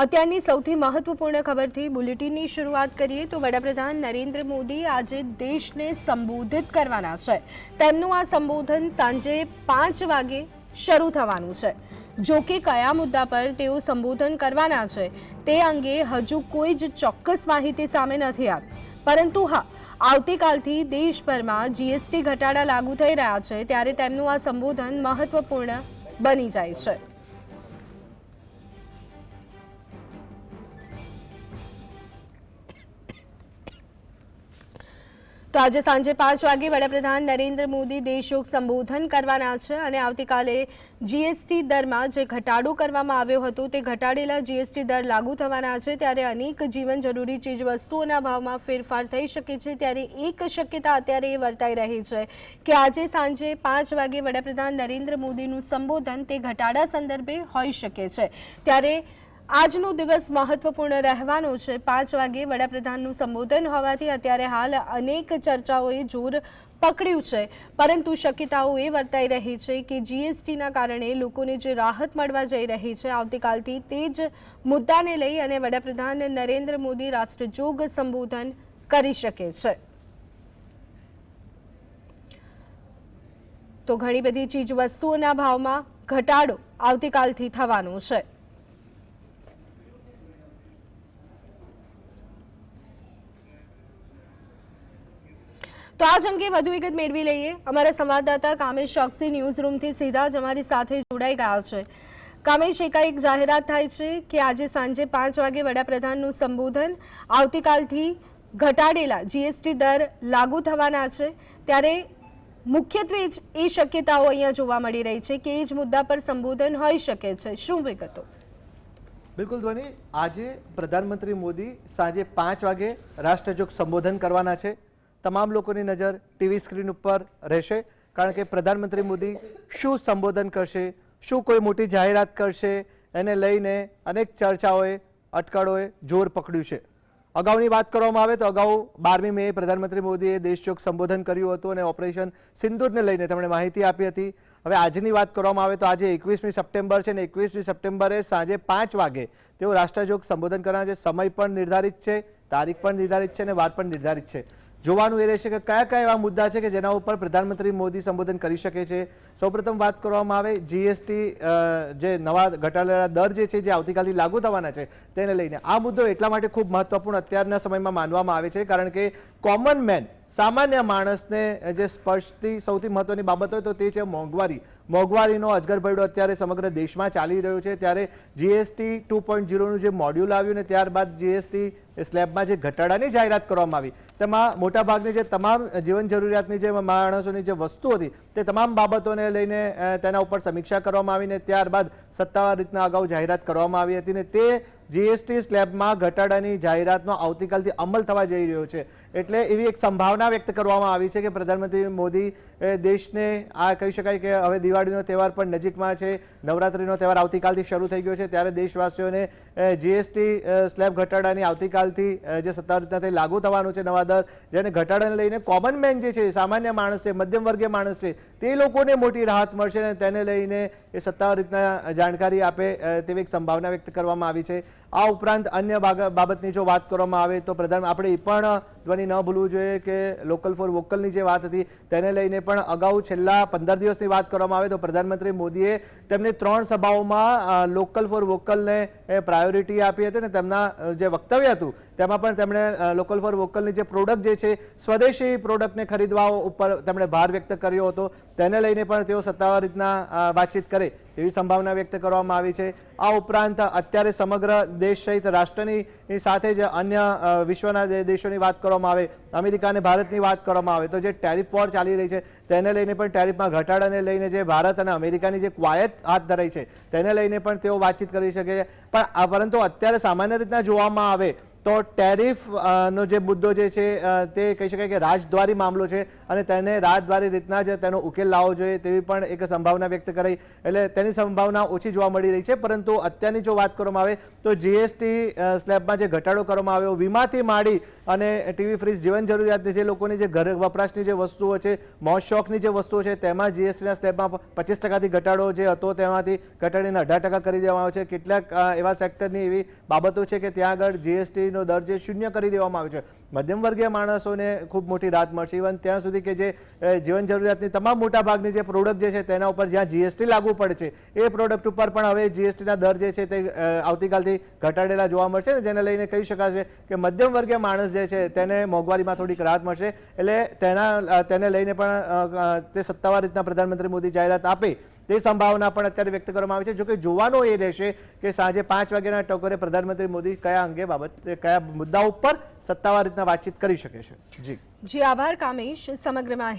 અત્યારની સૌથી મહત્વપૂર્ણ ખબરથી બુલેટિનની શરૂઆત કરીએ તો વડાપ્રધાન નરેન્દ્ર મોદી આજે દેશને સંબોધિત કરવાના છે। તેમનું આ સંબોધન સાંજે 5 વાગે શરૂ થવાનું છે। જો કે કયા મુદ્દા પર તેઓ સંબોધન કરવાના છે તે અંગે હજુ કોઈ જ ચોક્કસ માહિતી સામે નથી આવી, પરંતુ હા, આવતીકાલથી દેશભરમાં જીએસટી ઘટાડા લાગુ થઈ રહ્યા છે, ત્યારે તેમનું આ સંબોધન મહત્વપૂર્ણ બની જાય છે। તો આજે સાંજે 5 વાગે વડાપ્રધાન નરેન્દ્ર મોદી દેશજોગ સંબોધન કરવાના છે અને આવતીકાલે જીએસટી દરમાં જે ઘટાડો કરવામાં આવ્યો હતો તે ઘટાડેલા જીએસટી દર લાગુ થવાના છે, ત્યારે અનેક જીવન જરૂરી ચીજવસ્તુઓના ભાવમાં ફેરફાર થઈ શકે છે। ત્યારે એક શક્યતા અત્યારે એ વર્તાઈ રહી છે કે આજે સાંજે 5 વાગે વડાપ્રધાન નરેન્દ્ર મોદીનું સંબોધન તે ઘટાડા સંદર્ભે હોઈ શકે છે। ત્યારે આજનો દિવસ મહત્વપૂર્ણ રહેવાનો છે। 5 વાગે વડાપ્રધાનનું સંબોધન હોવાથી અત્યારે હાલ અનેક ચર્ચાઓએ જોર પકડ્યું છે, પરંતુ શક્યતાઓ એ વર્તાઈ રહી છે કે જીએસટીના કારણે લોકોને જે રાહત મળવા જઈ રહી છે, આવતીકાલથી તે જ મુદ્દાને લઈ અને વડાપ્રધાન નરેન્દ્ર મોદી રાષ્ટ્રજોગ સંબોધન કરી શકે છે। તો ઘણી બધી ચીજવસ્તુઓના ભાવમાં ઘટાડો આવતીકાલથી થવાનો છે। તો આજ અંગે વધુ વિગત મેળવી લઈએ। અમારા સંવાદદાતા કામેશ ચોકસી ન્યૂઝ રૂમથી સીધા જ અમારી સાથે જોડાઈ ગયા છે। કામેશ, એકાએક જાહેરાત થાય છે કે આજે સાંજે 5 વાગે વડાપ્રધાનનું સંબોધન, આવતીકાલથી ઘટાડેલા જીએસટી દર લાગુ થવાના છે, ત્યારે મુખ્યત્વે જ એ શક્યતાઓ અહીંયા જોવા મળી રહી છે કે એ જ મુદ્દા પર સંબોધન હોઈ શકે છે। શું વિગતો? બિલકુલ ધ્વની, આજે પ્રધાનમંત્રી મોદી સાંજે 5 વાગે રાષ્ટ્રજોગ સંબોધન કરવાના છે। તમામ લોકોની નજર ટીવી સ્ક્રીન ઉપર રહેશે, કારણ કે પ્રધાનમંત્રી મોદી શું સંબોધન કરશે, શું કોઈ મોટી જાહેરાત કરશે, એને લઈને અનેક ચર્ચાઓએ, અટકળોએ જોર પકડ્યું છે। અગાઉની વાત કરવામાં આવે તો અગાઉ 12મી મે પ્રધાનમંત્રી મોદીએ દેશજોગ સંબોધન કર્યું હતું અને ઓપરેશન સિંદૂરને લઈને તેમણે માહિતી આપી હતી। હવે આજની વાત કરવામાં આવે તો આજે 21મી સપ્ટેમ્બર છે અને 21મી સપ્ટેમ્બરે સાંજે 5 વાગે તેઓ રાષ્ટ્રજોગ સંબોધન કરવાના છે। સમય પણ નિર્ધારિત છે, તારીખ પણ નિર્ધારિત છે અને વાર પણ નિર્ધારિત છે। જોવાનું એ રહેશે કે કયા કયા એવા મુદ્દા છે કે જેના ઉપર પ્રધાનમંત્રી મોદી સંબોધન કરી શકે છે। સૌપ્રથમ વાત કરવામાં આવે જીએસટી જે નવા ઘટાડેલા દર જે છે જે આવતીકાલથી લાગુ થવાના છે તેને લઈને આ મુદ્દો એટલા માટે ખૂબ મહત્વપૂર્ણ અત્યારના સમયમાં માનવામાં આવે છે, કારણ કે કોમન મેન, સામાન્ય માણસને જે સ્પર્શતી સૌથી મહત્વની બાબત હોય તો તે છે મોંઘવારી। મોંઘવારીનો અજગરભરડો અત્યારે સમગ્ર દેશમાં ચાલી રહ્યો છે, ત્યારે જીએસટી 2.0નું જે મોડ્યુલ આવ્યું ને ત્યારબાદ જીએસટી સ્લેબમાં જે ઘટાડાની જાહેરાત કરવામાં આવી તેમાં મોટાભાગની જે તમામ જીવન જરૂરિયાતની જે માણસોની જે વસ્તુ હતી તે તમામ બાબતોને લઈને તેના ઉપર સમીક્ષા કરવામાં આવીને ત્યારબાદ સત્તાવાર રીતના અગાઉ જાહેરાત કરવામાં આવી હતી ને તે જીએસટી સ્લેબમાં ઘટાડાની જાહેરાતનો આવતીકાલથી અમલ થવા જઈ રહ્યો છે। એટલે એવી એક સંભાવના વ્યક્ત કરવામાં આવી છે કે પ્રધાનમંત્રી મોદી દેશને આ કહી શકાય કે હવે દિવાળીનો તહેવાર પણ નજીકમાં છે, નવરાત્રિનો તહેવાર આવતીકાલથી શરૂ થઈ ગયો છે, ત્યારે દેશવાસીઓને જીએસટી સ્લેબ ઘટાડાની આવતીકાલથી જે સત્તાવાર રીતના તે લાગુ થવાનું છે નવા દર, જેને ઘટાડાને લઈને કોમન મેન જે છે, સામાન્ય માણસ છે, મધ્યમ વર્ગીય માણસ છે, તે લોકોને મોટી રાહત મળશે અને તેને લઈને એ સત્તાવાર રીતના જાણકારી આપે તેવી એક સંભાવના વ્યક્ત કરવામાં આવી છે। આ ઉપરાંત અન્ય બાબતની જો વાત કરવામાં આવે તો આપણે એ પણ ધ્વનિ ન ભૂલવું જોઈએ કે લોકલ ફોર વોકલની જે વાત હતી તેને લઈને પણ અગાઉ છેલ્લા 15 દિવસની વાત કરવામાં આવે તો પ્રધાનમંત્રી મોદીએ તેમની 3 સભાઓમાં લોકલ ફોર વોકલને પ્રાયોરિટી આપી હતી અને તેમના જે વક્તવ્ય હતું તેમાં પણ તેમણે લોકલ ફોર વોકલની જે પ્રોડક્ટ જે છે સ્વદેશી પ્રોડક્ટને ખરીદવા ઉપર તેમણે ભાર વ્યક્ત કર્યો હતો, તેને લઈને પણ તેઓ સત્તાવાર રીતના વાતચીત કરે તેવી સંભાવના વ્યક્ત કરવામાં આવી છે। આ ઉપરાંત અત્યારે સમગ્ર દેશ સહિત રાષ્ટ્રની સાથે જ અન્ય વિશ્વના દેશોની વાત કરવામાં આવે, અમેરિકા અને ભારતની વાત કરવામાં આવે તો જે ટેરિફ વોર ચાલી રહી છે તેને લઈને પણ ટેરિફમાં ઘટાડાને લઈને જે ભારત અને અમેરિકાની જે કવાયત હાથ ધરાઈ છે તેને લઈને પણ તેઓ વાતચીત કરી શકે છે। પરંતુ અત્યારે સામાન્ય રીતના જોવામાં આવે તો ટેરિફ નો જે મુદ્દો જે છે તે કહી શકાય કે રાજદ્વારી મામલો છે અને તેને રાજદ્વારી રીતના જ તેનો ઉકેલ લાવવો જોઈએ તેવી પણ એક સંભાવના વ્યક્ત કરી, એટલે તેની સંભાવના ઓછી જોવા મળી રહી છે. પરંતુ અત્યારની જો વાત કરવામાં આવે તો જીએસટી સ્લેબમાં જે ઘટાડો કરવામાં આવ્યો, વીમાથી માંડી અને ટીવી, ફ્રીજ, જીવન જરૂરિયાતની જે લોકોની જે ઘર વપરાશની જે વસ્તુઓ છે, મોજ શોખની જે વસ્તુઓ છે, તેમાં જીએસટીના સ્લેબમાં 25% ઘટાડો જે હતો તેમાંથી ઘટાડીને 18% કરી દેવામાં આવ્યો છે. કેટલાક એવા સેક્ટરની એવી બાબતો છે કે ત્યાં આગળ જીએસટીનો દર જે શૂન્ય કરી દેવામાં આવ્યો છે. મધ્યમ વર્ગીય માણસોને ખૂબ મોટી રાહત મળશે. ઇવન ત્યાં સુધી કે જે જીવન જરૂરિયાતની તમામ મોટા ભાગની જે પ્રોડક્ટ જે છે તેના ઉપર જ્યાં જીએસટી લાગુ પડે છે એ પ્રોડક્ટ ઉપર પણ હવે જીએસટીના દર જે છે તે આવતીકાલથી ઘટાડેલા જોવા મળશે ને જેને લઈને કહી શકાશે કે મધ્યમ વર્ગીય માણસ જે છે તેને મોંઘવારીમાં થોડીક રાહત મળશે. એટલે તેને લઈને પણ તે સત્તાવાર રીતના પ્રધાનમંત્રી મોદી જાહેરાત આપે તે સંભાવના પણ અત્યારે વ્યક્ત કરવામાં આવી છે. જોકે જોવાનો એ રહેશે કે સાંજે 5 વાગ્યાના ટકોરે પ્રધાનમંત્રી મોદી કયા અંગે કયા મુદ્દા ઉપર સત્તાવાર રીતના વાતચીત કરી શકે છે. જી આભાર કામેશ સમગ્ર માહિતી